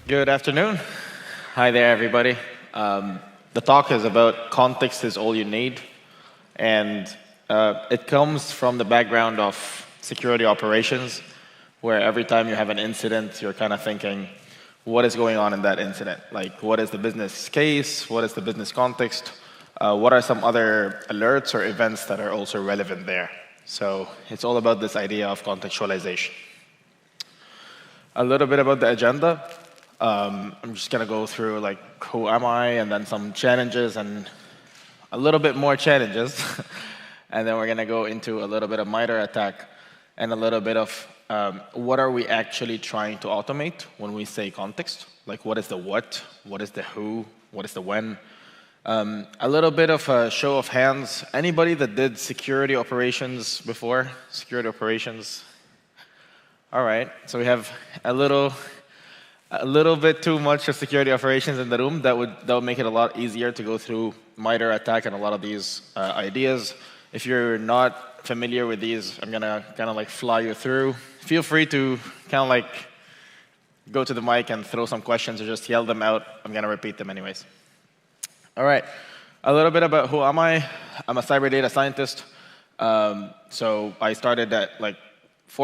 Good afternoon. Hi there, everybody. The talk is about context is all you need. And it comes from the background of security operations, where every time you have an incident, you're kind of thinking, what is going on in that incident? Like, what is the business case? What is the business context? What are some other alerts or events that are also relevant there? So it's all about this idea of contextualization. A little bit about the agenda. I'm just going to go through, like, who am I, and then some challenges, and a little bit more challenges. And then we're going to go into a little bit of MITRE attack, and a little bit of what are we actually trying to automate when we say context? Like, what is the what is the who, what is the when? A little bit of a show of hands. Anybody that did security operations before? Security operations? All right, so we have a little bit too much of security operations in the room. That would make it a lot easier to go through MITRE attack and a lot of these ideas. If you're not familiar with these, I'm gonna kind of like fly you through. Feel free to kind of like go to the mic and throw some questions or just yell them out. I'm gonna repeat them anyways. All right, a little bit about who am I. I'm a cyber data scientist. So I started at like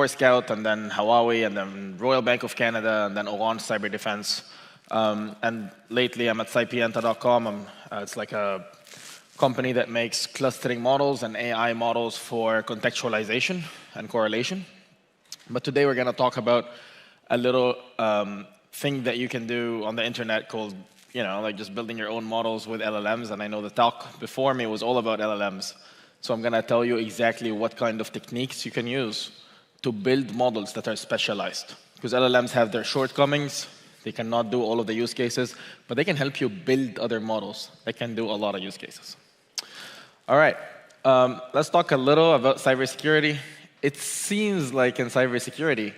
Scout, and then Huawei, and then Royal Bank of Canada, and then Orange Cyber Defense. And lately, I'm at Cypienta.com. It's like a company that makes clustering models and AI models for contextualization and correlation. But today, we're going to talk about a little thing that you can do on the internet called, like just building your own models with LLMs. And I know the talk before me was all about LLMs. So I'm going to tell you exactly what kind of techniques you can use to build models that are specialized. Because LLMs have their shortcomings. They cannot do all of the use cases, but they can help you build other models that can do a lot of use cases. All right, let's talk a little about cybersecurity. It seems like in cybersecurity,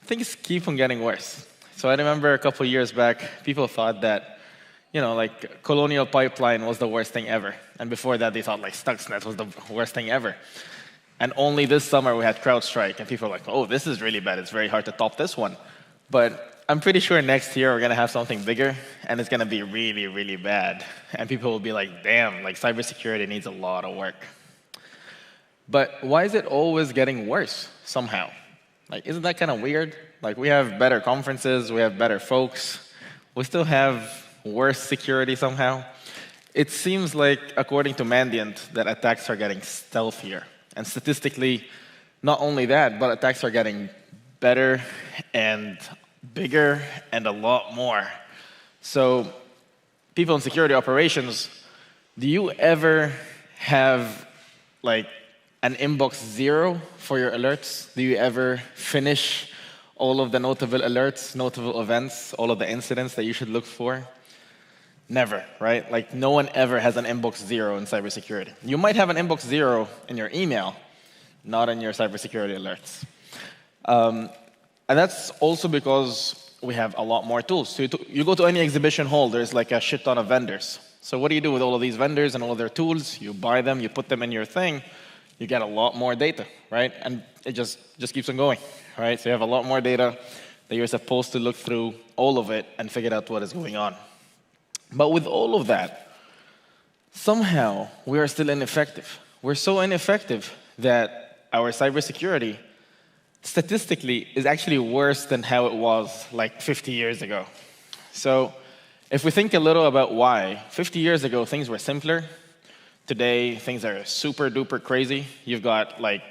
things keep on getting worse. So I remember a couple years back, people thought that, like Colonial Pipeline was the worst thing ever. And before that, they thought like Stuxnet was the worst thing ever. And only this summer we had CrowdStrike, and people were like, oh, this is really bad. It's very hard to top this one. But I'm pretty sure next year we're going to have something bigger, and it's going to be really, really bad. And people will be like, damn, like cybersecurity needs a lot of work. But why is it always getting worse somehow? Like, isn't that kind of weird? Like, we have better conferences, we have better folks. We still have worse security somehow. It seems like, according to Mandiant, that attacks are getting stealthier. And statistically, not only that, but attacks are getting better and bigger and a lot more. So people in security operations, do you ever have like an inbox 0 for your alerts? Do you ever finish all of the notable alerts, notable events, all of the incidents that you should look for? Never, right? Like, no one ever has an inbox 0 in cybersecurity. You might have an inbox 0 in your email, not in your cybersecurity alerts. And that's also because we have a lot more tools. So you go to any exhibition hall, there's like a shit ton of vendors. So what do you do with all of these vendors and all of their tools? You buy them, you put them in your thing, you get a lot more data, right? And it just keeps on going, right? So you have a lot more data that you're supposed to look through all of it and figure out what is going on. But with all of that, somehow we are still ineffective. We're so ineffective that our cybersecurity, statistically, is actually worse than how it was like 50 years ago. So if we think a little about why, 50 years ago, things were simpler. Today, things are super duper crazy. You've got like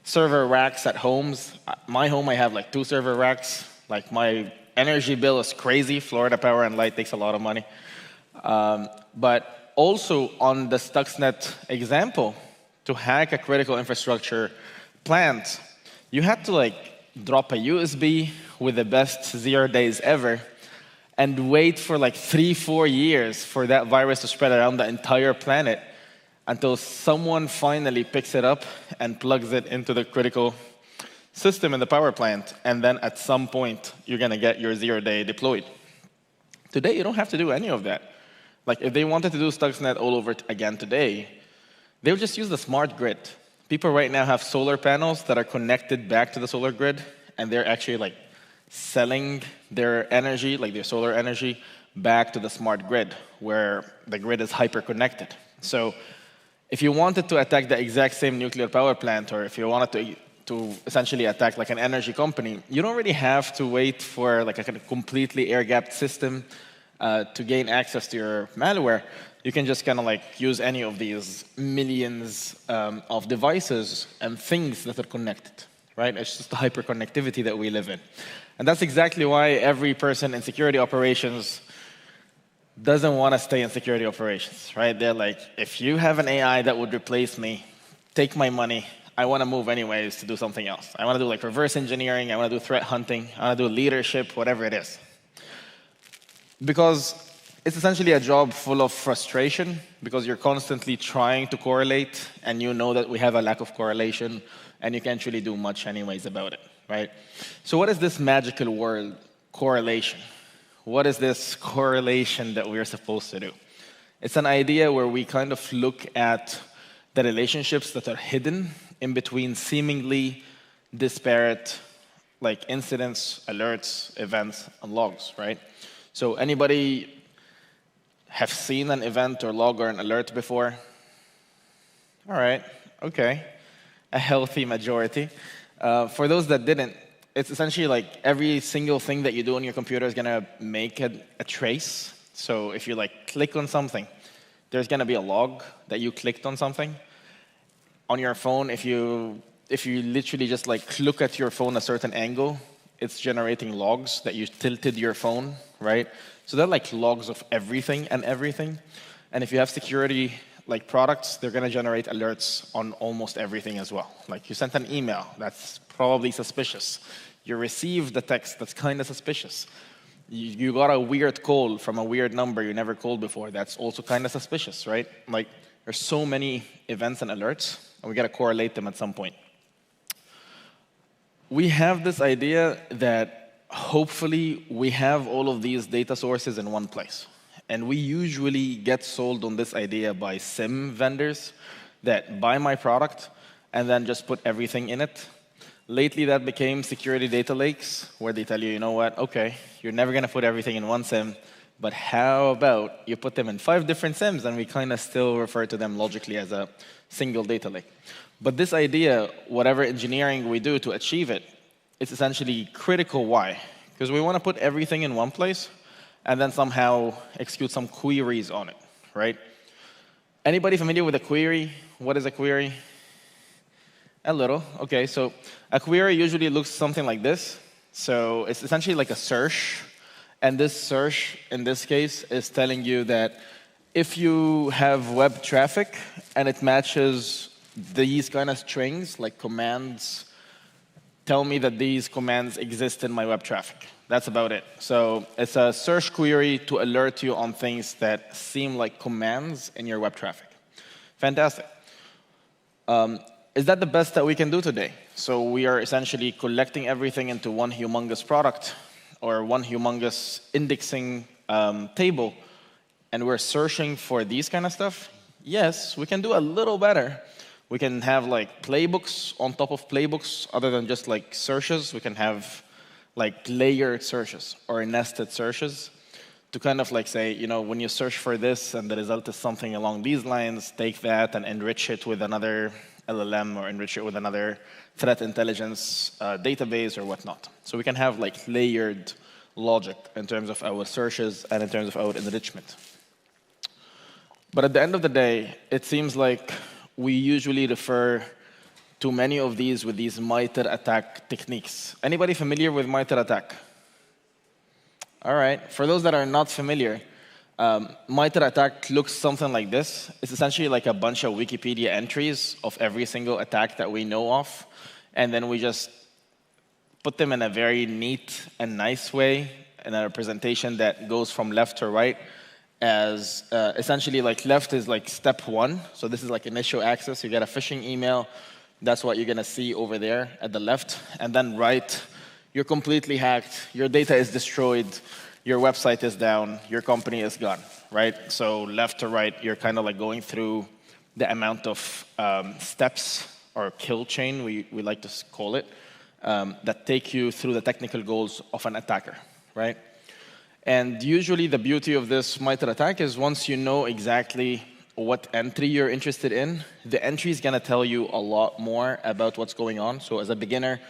server racks at homes. My home, I have like 2 server racks. Like, my energy bill is crazy. Florida Power and Light takes a lot of money. But also on the Stuxnet example, to hack a critical infrastructure plant, you had to like drop a USB with the best 0 days ever and wait for like 3-4 years for that virus to spread around the entire planet until someone finally picks it up and plugs it into the critical system in the power plant. And then at some point, you're going to get your 0-day deployed. Today, you don't have to do any of that. Like, if they wanted to do Stuxnet all over again today, they would just use the smart grid. People right now have solar panels that are connected back to the solar grid, and they're actually like selling their energy, like their solar energy, back to the smart grid, where the grid is hyper-connected. So if you wanted to attack the exact same nuclear power plant, or if you wanted to essentially attack like an energy company, you don't really have to wait for like a kind of completely air-gapped system to gain access to your malware. You can just kind of like use any of these millions of devices and things that are connected, right? It's just the hyperconnectivity that we live in. And that's exactly why every person in security operations doesn't want to stay in security operations, right? They're like, if you have an AI that would replace me, take my money, I want to move anyways to do something else. I want to do like reverse engineering, I want to do threat hunting, I want to do leadership, whatever it is. Because it's essentially a job full of frustration, because you're constantly trying to correlate, and you know that we have a lack of correlation, and you can't really do much anyways about it, right? So what is this magical word, correlation? What is this correlation that we're supposed to do? It's an idea where we kind of look at the relationships that are hidden in between seemingly disparate like incidents, alerts, events, and logs, right? So anybody have seen an event or log or an alert before? All right, okay. A healthy majority. For those that didn't, it's essentially like every single thing that you do on your computer is going to make a trace. So if you like click on something, there's going to be a log that you clicked on something. On your phone, if you literally just like look at your phone a certain angle, it's generating logs that you tilted your phone, right? So they're like logs of everything and everything. And if you have security like products, they're going to generate alerts on almost everything as well. Like you sent an email, that's probably suspicious. You received a text, that's kind of suspicious. You got a weird call from a weird number you never called before, that's also kind of suspicious, right? Like there's so many events and alerts, and we got to correlate them at some point. We have this idea that hopefully we have all of these data sources in one place. And we usually get sold on this idea by SIM vendors that buy my product and then just put everything in it. Lately, that became security data lakes, where they tell you, you know what, okay, you're never going to put everything in one SIM, but how about you put them in 5 different SIMs, and we kind of still refer to them logically as a single data lake. But this idea, whatever engineering we do to achieve it, it's essentially critical. Why? Because we want to put everything in one place and then somehow execute some queries on it, right? Anybody familiar with a query? What is a query? A little. Okay, so a query usually looks something like this. So it's essentially like a search. And this search, in this case, is telling you that if you have web traffic and it matches these kind of strings, like commands, tell me that these commands exist in my web traffic. That's about it. So it's a search query to alert you on things that seem like commands in your web traffic. Fantastic. Is that the best that we can do today? So we are essentially collecting everything into one humongous product or one humongous indexing table, and we're searching for these kind of stuff? Yes, we can do a little better. We can have like playbooks on top of playbooks other than just like searches. We can have like layered searches or nested searches to kind of like say, you know, when you search for this and the result is something along these lines, take that and enrich it with another LLM or enrich it with another threat intelligence database or whatnot. So we can have like layered logic in terms of our searches and in terms of our enrichment. But at the end of the day, it seems like we usually refer to many of these with these MITRE attack techniques. Anybody familiar with MITRE attack? All right. For those that are not familiar, MITRE attack looks something like this. It's essentially like a bunch of Wikipedia entries of every single attack that we know of, and then we just put them in a very neat and nice way in a representation that goes from left to right, as essentially like left is like step 1. So this is like initial access. You get a phishing email. That's what you're going to see over there at the left. And then right, you're completely hacked. Your data is destroyed. Your website is down, your company is gone, right? So left to right, you're kind of like going through the amount of steps or kill chain, we like to call it, that take you through the technical goals of an attacker, right? And usually the beauty of this MITRE attack is once you know exactly what entry you're interested in, the entry is going to tell you a lot more about what's going on. So as a beginner,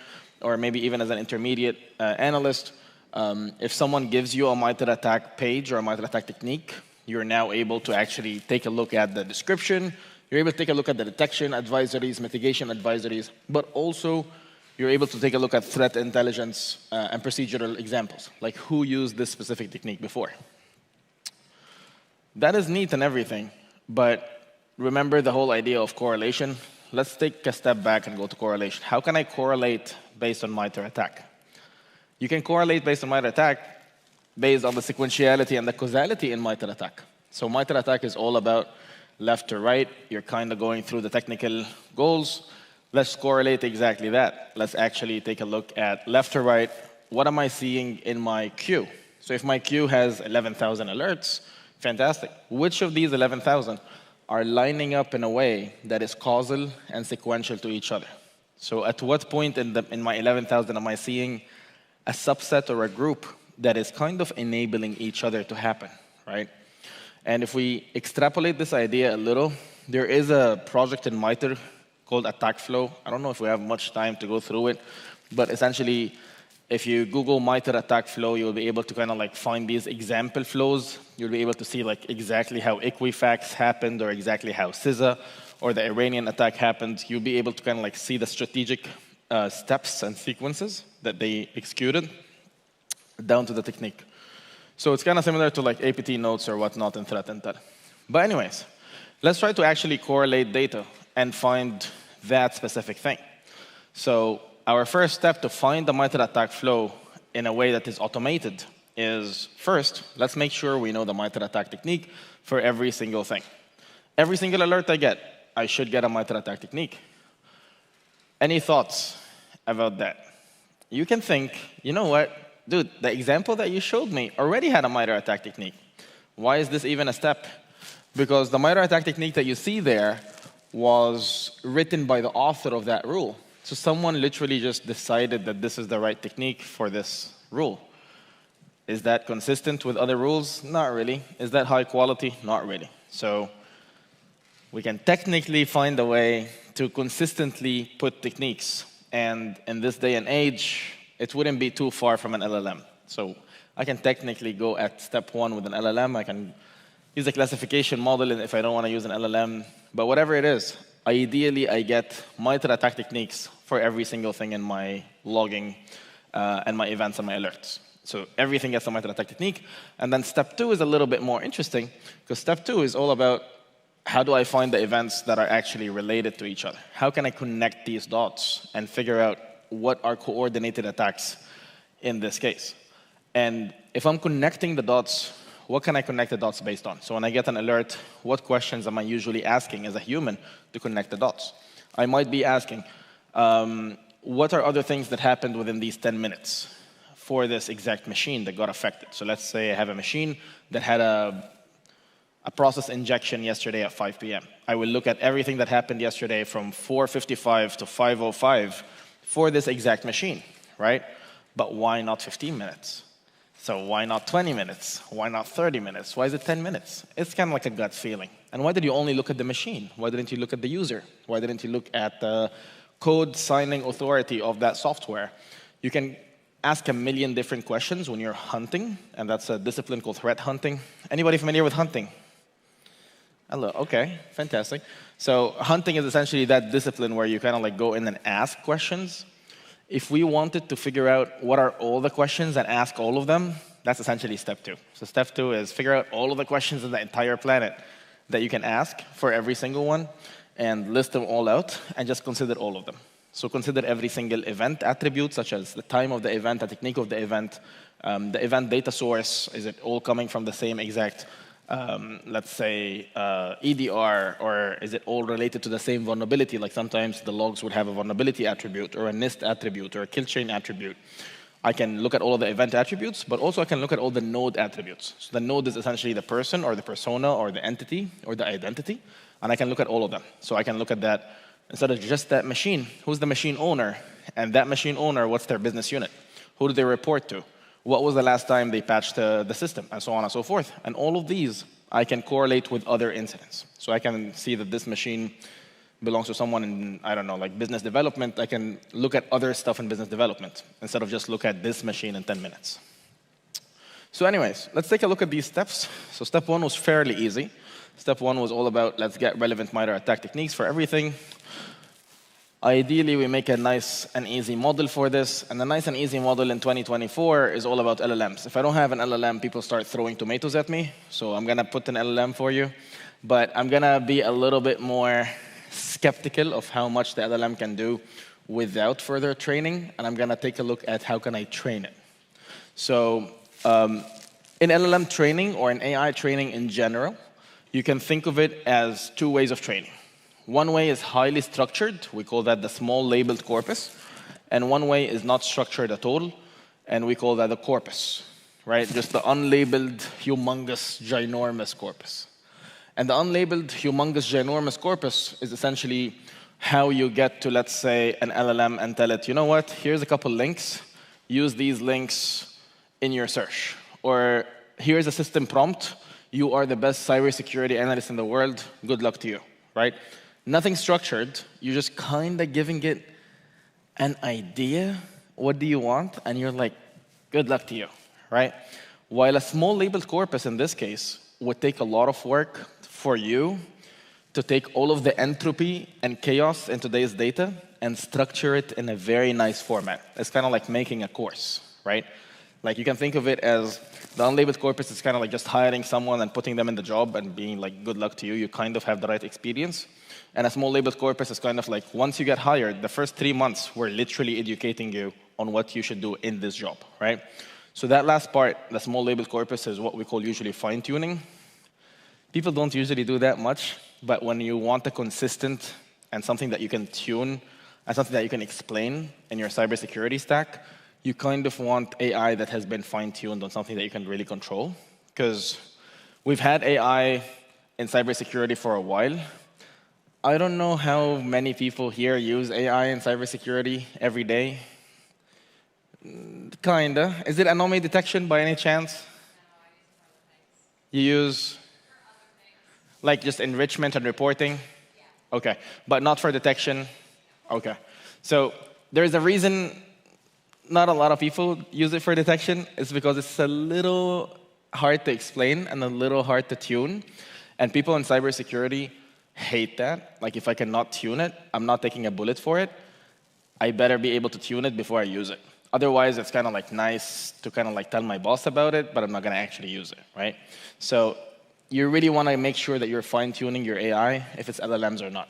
or maybe even as an intermediate analyst, if someone gives you a MITRE attack page or a MITRE attack technique, you're now able to actually take a look at the description. You're able to take a look at the detection advisories, mitigation advisories, but also you're able to take a look at threat intelligence and procedural examples, like who used this specific technique before. That is neat and everything, but remember the whole idea of correlation? Let's take a step back and go to correlation. How can I correlate based on MITRE attack? You can correlate based on MITRE attack based on the sequentiality and the causality in MITRE attack. So MITRE attack is all about left to right. You're kind of going through the technical goals. Let's correlate exactly that. Let's actually take a look at left to right. What am I seeing in my queue? So if my queue has 11,000 alerts, fantastic. Which of these 11,000 are lining up in a way that is causal and sequential to each other? So at what point in my 11,000 am I seeing a subset or a group that is kind of enabling each other to happen, right? And if we extrapolate this idea a little, there is a project in MITRE called Attack Flow. I don't know if we have much time to go through it, but essentially, if you Google MITRE Attack Flow, you'll be able to kind of like find these example flows. You'll be able to see like exactly how Equifax happened or exactly how CISA or the Iranian attack happened. You'll be able to kind of like see the strategic steps and sequences that they executed down to the technique. So it's kind of similar to like APT notes or whatnot in threat intel. But anyways, let's try to actually correlate data and find that specific thing. So our first step to find the MITRE attack flow in a way that is automated is first, let's make sure we know the MITRE attack technique for every single thing. Every single alert I get, I should get a MITRE attack technique. Any thoughts about that? You can think, you know what, dude, the example that you showed me already had a MITRE attack technique. Why is this even a step? Because the MITRE attack technique that you see there was written by the author of that rule. So someone literally just decided that this is the right technique for this rule. Is that consistent with other rules? Not really. Is that high quality? Not really. So we can technically find a way to consistently put techniques. And in this day and age, it wouldn't be too far from an LLM. So I can technically go at step one with an LLM. I can use a classification model if I don't want to use an LLM. But whatever it is, ideally, I get MITRE attack techniques for every single thing in my logging and my events and my alerts. So everything gets a MITRE attack technique. And then step two is a little bit more interesting, because step two is all about how do I find the events that are actually related to each other? How can I connect these dots and figure out what are coordinated attacks in this case? And if I'm connecting the dots, what can I connect the dots based on? So when I get an alert, what questions am I usually asking as a human to connect the dots? I might be asking, what are other things that happened within these 10 minutes for this exact machine that got affected? So let's say I have a machine that had a process injection yesterday at 5 p.m. I will look at everything that happened yesterday from 4:55 to 5:05 for this exact machine, right? But why not 15 minutes? So why not 20 minutes? Why not 30 minutes? Why is it 10 minutes? It's kind of like a gut feeling. And why did you only look at the machine? Why didn't you look at the user? Why didn't you look at the code signing authority of that software? You can ask a million different questions when you're hunting, and that's a discipline called threat hunting. Anybody familiar with hunting? Hello, okay, fantastic. So hunting is essentially that discipline where you kind of like go in and ask questions. If we wanted to figure out what are all the questions and ask all of them, that's essentially step two. So step two is figure out all of the questions in the entire planet that you can ask for every single one and list them all out and just consider all of them. So consider every single event attribute, such as the time of the event, the technique of the event data source. Is it all coming from the same exact let's say, EDR, or is it all related to the same vulnerability? Like sometimes the logs would have a vulnerability attribute, or a NIST attribute, or a kill chain attribute. I can look at all of the event attributes, but also I can look at all the node attributes. So the node is essentially the person, or the persona, or the entity, or the identity, and I can look at all of them. So I can look at that, instead of just that machine, who's the machine owner? And that machine owner, what's their business unit? Who do they report to? What was the last time they patched the system? And so on and so forth. And all of these, I can correlate with other incidents. So I can see that this machine belongs to someone in, I don't know, like business development. I can look at other stuff in business development instead of just look at this machine in 10 minutes. So anyways, let's take a look at these steps. So step one was fairly easy. Step one was all about, let's get relevant MITRE attack techniques for everything. Ideally, we make a nice and easy model for this. And the nice and easy model in 2024 is all about LLMs. If I don't have an LLM, people start throwing tomatoes at me. So I'm going to put an LLM for you. But I'm going to be a little bit more skeptical of how much the LLM can do without further training. And I'm going to take a look at how can I train it. So in LLM training or in AI training in general, you can think of it as two ways of training. One way is highly structured. We call that the small labeled corpus. And one way is not structured at all. And we call that the corpus, right? Just the unlabeled, humongous, ginormous corpus. And the unlabeled, humongous, ginormous corpus is essentially how you get to, let's say, an LLM and tell it, you know what, here's a couple links. Use these links in your search. Or here's a system prompt. You are the best cybersecurity analyst in the world. Good luck to you, right? Nothing structured. You're just kind of giving it an idea. What do you want? And you're like, good luck to you, right? While a small labeled corpus in this case would take a lot of work for you to take all of the entropy and chaos in today's data and structure it in a very nice format. It's kind of like making a course, right? Like you can think of it as the unlabeled corpus is kind of like just hiring someone and putting them in the job and being like, good luck to you. You kind of have the right experience. And a small labeled corpus is kind of like, once you get hired, the first 3 months, we're literally educating you on what you should do in this job, right? So that last part, the small labeled corpus, is what we call usually fine-tuning. People don't usually do that much, but when you want a consistent and something that you can tune and something that you can explain in your cybersecurity stack, you kind of want AI that has been fine-tuned on something that you can really control. Because we've had AI in cybersecurity for a while. I don't know how many people here use AI in cybersecurity every day. Kinda. Is it anomaly detection by any chance? You use like just enrichment and reporting? Okay. But not for detection? Okay. So there's a reason not a lot of people use it for detection. It's because it's a little hard to explain and a little hard to tune. And people in cybersecurity hate that. Like if I cannot tune it, I'm not taking a bullet for it. I better be able to tune it before I use it. Otherwise, it's kind of like nice to kind of like tell my boss about it, but I'm not going to actually use it, right? So you really want to make sure that you're fine-tuning your AI, if it's LLMs or not.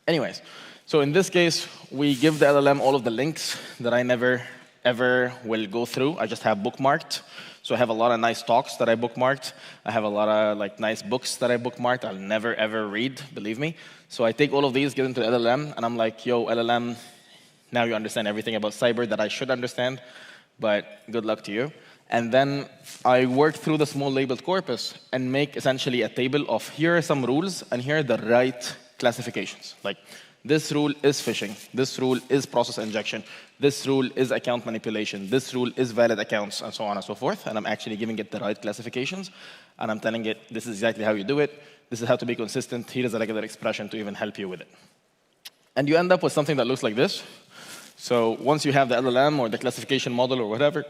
Anyways, so in this case, we give the LLM all of the links that I never, ever will go through. I just have bookmarked. So I have a lot of nice talks that I bookmarked. I have a lot of like nice books that I bookmarked. I'll never, ever read, believe me. So I take all of these, give them to the LLM, and I'm like, yo, LLM, now you understand everything about cyber that I should understand, but good luck to you. And then I work through the small labeled corpus and make essentially a table of here are some rules, and here are the right classifications. Like, this rule is phishing. This rule is process injection. This rule is account manipulation. This rule is valid accounts, and so on and so forth. And I'm actually giving it the right classifications. And I'm telling it, this is exactly how you do it. This is how to be consistent. Here is a regular expression to even help you with it. And you end up with something that looks like this. So once you have the LLM or the classification model or whatever,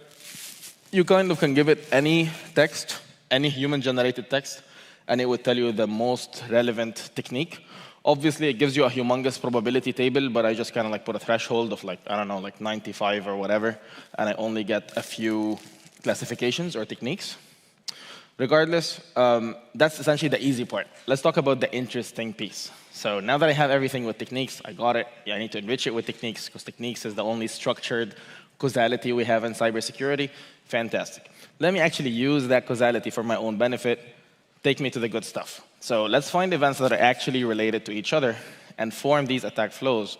you kind of can give it any text, any human-generated text, and it would tell you the most relevant technique. Obviously, it gives you a humongous probability table, but I just kind of like put a threshold of like, I don't know, like 95 or whatever, and I only get a few classifications or techniques. Regardless, that's essentially the easy part. Let's talk about the interesting piece. So now that I have everything with techniques, I got it. Yeah, I need to enrich it with techniques, because techniques is the only structured causality we have in cybersecurity. Fantastic. Let me actually use that causality for my own benefit. Take me to the good stuff. So let's find events that are actually related to each other and form these attack flows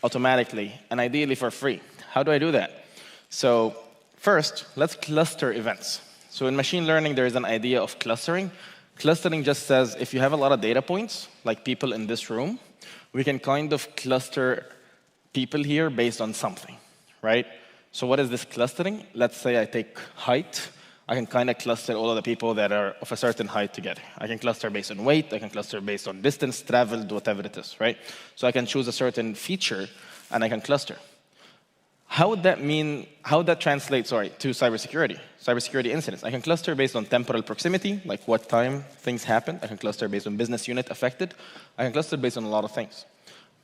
automatically and ideally for free. How do I do that? So first, let's cluster events. So in machine learning, there is an idea of clustering. Clustering just says if you have a lot of data points, like people in this room, we can kind of cluster people here based on something, right? So what is this clustering? Let's say I take height. I can kind of cluster all of the people that are of a certain height together. I can cluster based on weight. I can cluster based on distance traveled, whatever it is, right? So I can choose a certain feature, and I can cluster. How would that translate, to cybersecurity? Cybersecurity incidents. I can cluster based on temporal proximity, like what time things happen. I can cluster based on business unit affected. I can cluster based on a lot of things.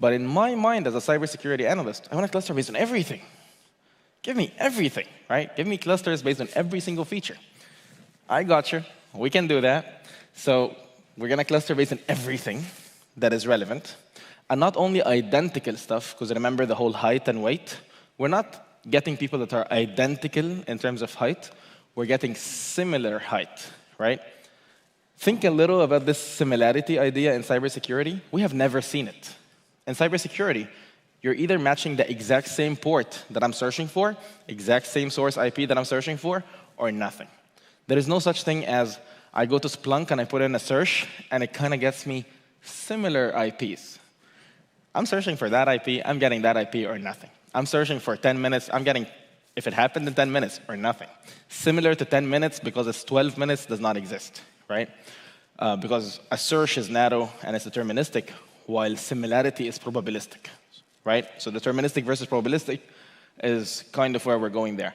But in my mind, as a cybersecurity analyst, I want to cluster based on everything. Give me everything, right? Give me clusters based on every single feature. I got you. We can do that. So we're going to cluster based on everything that is relevant. And not only identical stuff, because remember the whole height and weight. We're not getting people that are identical in terms of height. We're getting similar height, right? Think a little about this similarity idea in cybersecurity. We have never seen it. In cybersecurity, you're either matching the exact same port that I'm searching for, exact same source IP that I'm searching for, or nothing. There is no such thing as I go to Splunk and I put in a search, and it kind of gets me similar IPs. I'm searching for that IP, I'm getting that IP or nothing. I'm searching for 10 minutes, I'm getting, if it happened in 10 minutes, or nothing. Similar to 10 minutes because it's 12 minutes does not exist, right? Because a search is narrow and it's deterministic, while similarity is probabilistic, right? So deterministic versus probabilistic is kind of where we're going there.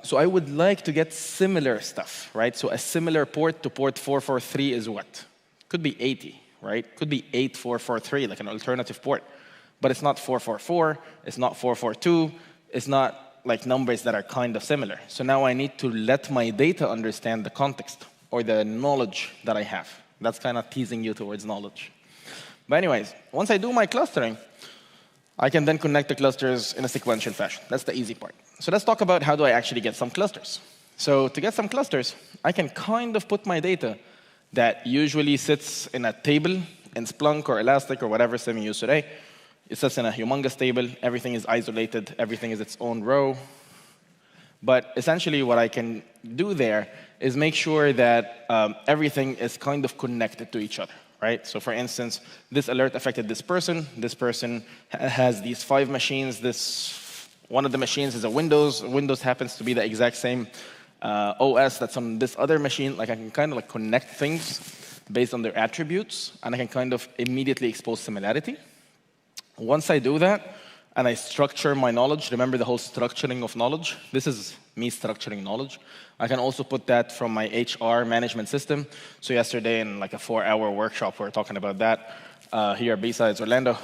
So I would like to get similar stuff, right? So a similar port to port 443 is what? Could be 80, right? Could be 8443, like an alternative port. But it's not 444, it's not 442, it's not like numbers that are kind of similar. So now I need to let my data understand the context or the knowledge that I have. That's kind of teasing you towards knowledge. But anyways, once I do my clustering, I can then connect the clusters in a sequential fashion. That's the easy part. So let's talk about how do I actually get some clusters. So to get some clusters, I can kind of put my data that usually sits in a table in Splunk or Elastic or whatever sim you use today. It sits in a humongous table. Everything is isolated. Everything is its own row. But essentially, what I can do there is make sure that everything is kind of connected to each other, right? So for instance, this alert affected this person. This person has these 5 machines. One of the machines is a Windows. Windows happens to be the exact same OS that's on this other machine. Like I can kind of like connect things based on their attributes, and I can kind of immediately expose similarity. Once I do that, and I structure my knowledge, remember the whole structuring of knowledge? This is me structuring knowledge. I can also put that from my HR management system. So yesterday in like a 4-hour workshop, we were talking about that here at Bsides Orlando.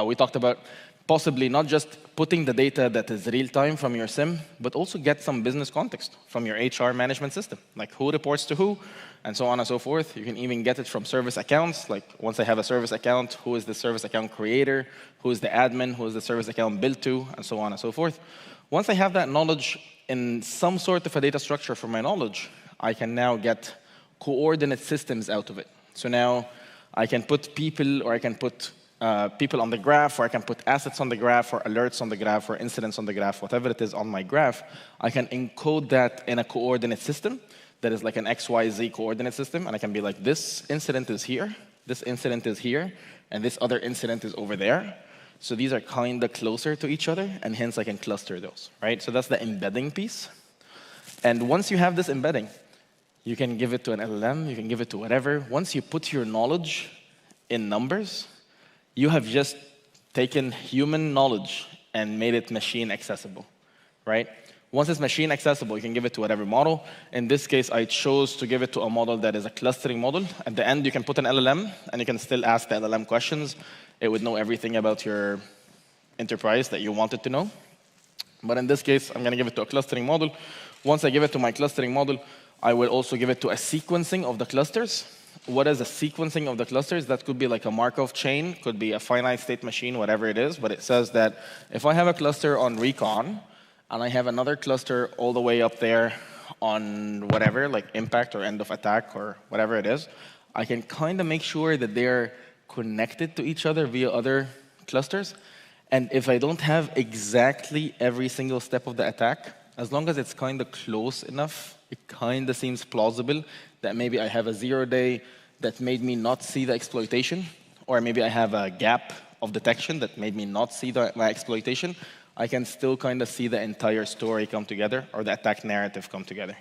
We talked about possibly not just putting the data that is real-time from your SIM, but also get some business context from your HR management system, like who reports to who, and so on and so forth. You can even get it from service accounts, like once I have a service account, who is the service account creator, who is the admin, who is the service account billed to, and so on and so forth. Once I have that knowledge in some sort of a data structure for my knowledge, I can now get coordinate systems out of it. So now I can put people, or I can put people on the graph, or I can put assets on the graph, or alerts on the graph, or incidents on the graph, whatever it is on my graph. I can encode that in a coordinate system that is like an XYZ coordinate system, and I can be like, this incident is here, this incident is here, and this other incident is over there. So these are kind of closer to each other, and hence I can cluster those, right? So that's the embedding piece. And once you have this embedding, you can give it to an LLM, you can give it to whatever. Once you put your knowledge in numbers, you have just taken human knowledge and made it machine accessible, right? Once it's machine accessible, you can give it to whatever model. In this case, I chose to give it to a model that is a clustering model. At the end, you can put an LLM, and you can still ask the LLM questions. It would know everything about your enterprise that you wanted to know. But in this case, I'm going to give it to a clustering model. Once I give it to my clustering model, I will also give it to a sequencing of the clusters. What is a sequencing of the clusters? That could be like a Markov chain, could be a finite state machine, whatever it is. But it says that if I have a cluster on recon, and I have another cluster all the way up there on whatever, like impact or end of attack or whatever it is, I can kind of make sure that they're connected to each other via other clusters. And if I don't have exactly every single step of the attack, as long as it's kind of close enough, it kind of seems plausible that maybe I have a 0-day that made me not see the exploitation, or maybe I have a gap of detection that made me not see my exploitation, I can still kind of see the entire story come together, or the attack narrative come together.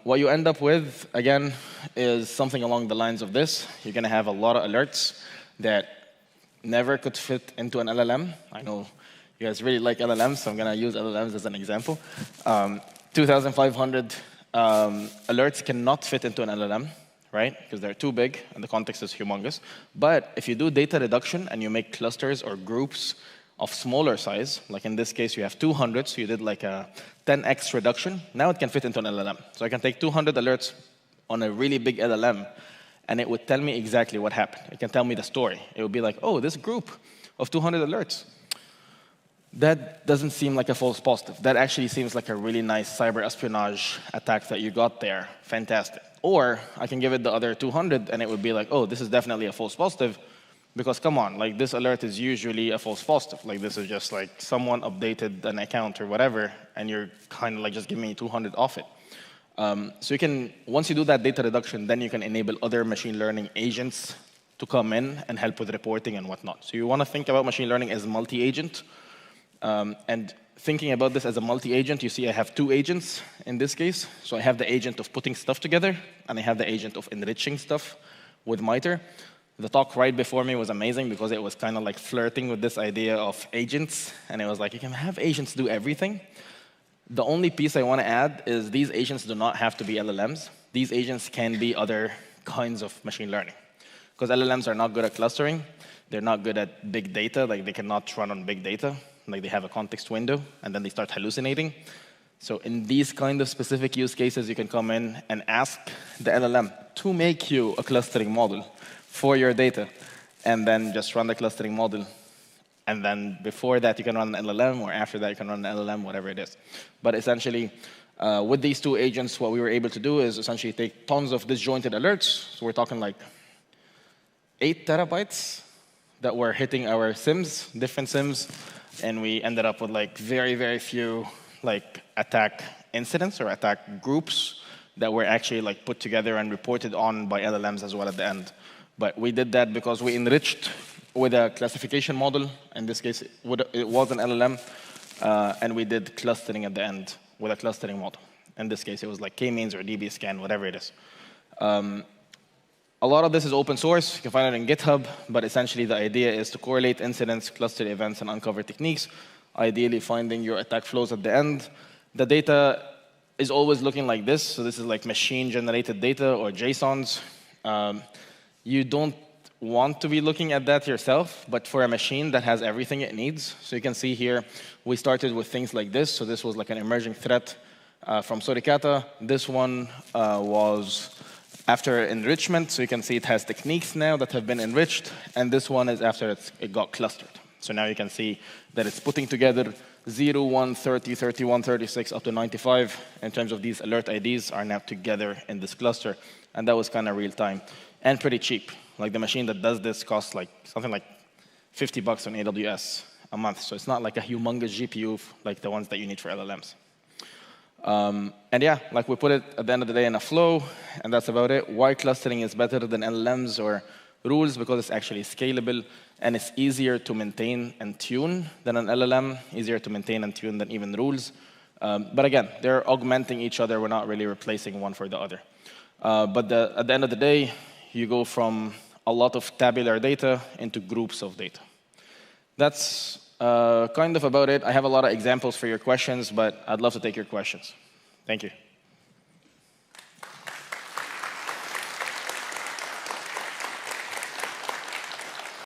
What you end up with, again, is something along the lines of this. You're going to have a lot of alerts that never could fit into an LLM. I know you guys really like LLMs, so I'm going to use LLMs as an example. 2,500 alerts cannot fit into an LLM, right? Because they're too big, and the context is humongous. But if you do data reduction and you make clusters or groups of smaller size, like in this case, you have 200, so you did like a 10x reduction. Now it can fit into an LLM. So I can take 200 alerts on a really big LLM, and it would tell me exactly what happened. It can tell me the story. It would be like, oh, this group of 200 alerts. That doesn't seem like a false positive. That actually seems like a really nice cyber espionage attack that you got there. Fantastic. Or I can give it the other 200, and it would be like, oh, this is definitely a false positive. Because come on, like this alert is usually a false positive. Like this is just like someone updated an account or whatever, and you're kind of like just giving me 200 off it. So you can, once you do that data reduction, then you can enable other machine learning agents to come in and help with reporting and whatnot. So you want to think about machine learning as multi-agent. And thinking about this as a multi-agent, you see I have two agents in this case. So I have the agent of putting stuff together, and I have the agent of enriching stuff with MITRE. The talk right before me was amazing because it was kind of like flirting with this idea of agents. And it was like, you can have agents do everything. The only piece I want to add is these agents do not have to be LLMs. These agents can be other kinds of machine learning. Because LLMs are not good at clustering. They're not good at big data. Like they cannot run on big data. Like they have a context window, and then they start hallucinating. So in these kind of specific use cases, you can come in and ask the LLM to make you a clustering model for your data, and then just run the clustering model. And then before that, you can run an LLM, or after that, you can run an LLM, whatever it is. But essentially, with these two agents, what we were able to do is essentially take tons of disjointed alerts. So we're talking like 8 terabytes that were hitting our SIMs, different SIMs, and we ended up with like very, very few like attack incidents or attack groups that were actually like put together and reported on by LLMs as well at the end. But we did that because we enriched with a classification model. In this case, it was an LLM. And we did clustering at the end with a clustering model. In this case, it was like k-means or dbscan, whatever it is. A lot of this is open source. You can find it in GitHub. But essentially, the idea is to correlate incidents, cluster events, and uncover techniques, ideally finding your attack flows at the end. The data is always looking like this. So this is like machine-generated data or JSONs. You don't want to be looking at that yourself, but for a machine that has everything it needs. So you can see here, we started with things like this. So this was like an emerging threat from Suricata. This one was after enrichment. So you can see it has techniques now that have been enriched. And this one is after it got clustered. So now you can see that it's putting together 0, 1, 30, 31, 36, up to 95 in terms of these alert IDs are now together in this cluster. And that was kind of real time. And pretty cheap. Like the machine that does this costs like something like $50 on AWS a month. So it's not like a humongous GPU like the ones that you need for LLMs. And yeah, like we put it at the end of the day in a flow, and that's about it. Why clustering is better than LLMs or rules? Because it's actually scalable, and it's easier to maintain and tune than an LLM, easier to maintain and tune than even rules. But again, they're augmenting each other. We're not really replacing one for the other. But at the end of the day, you go from a lot of tabular data into groups of data. That's kind of about it. I have a lot of examples for your questions, but I'd love to take your questions. Thank you.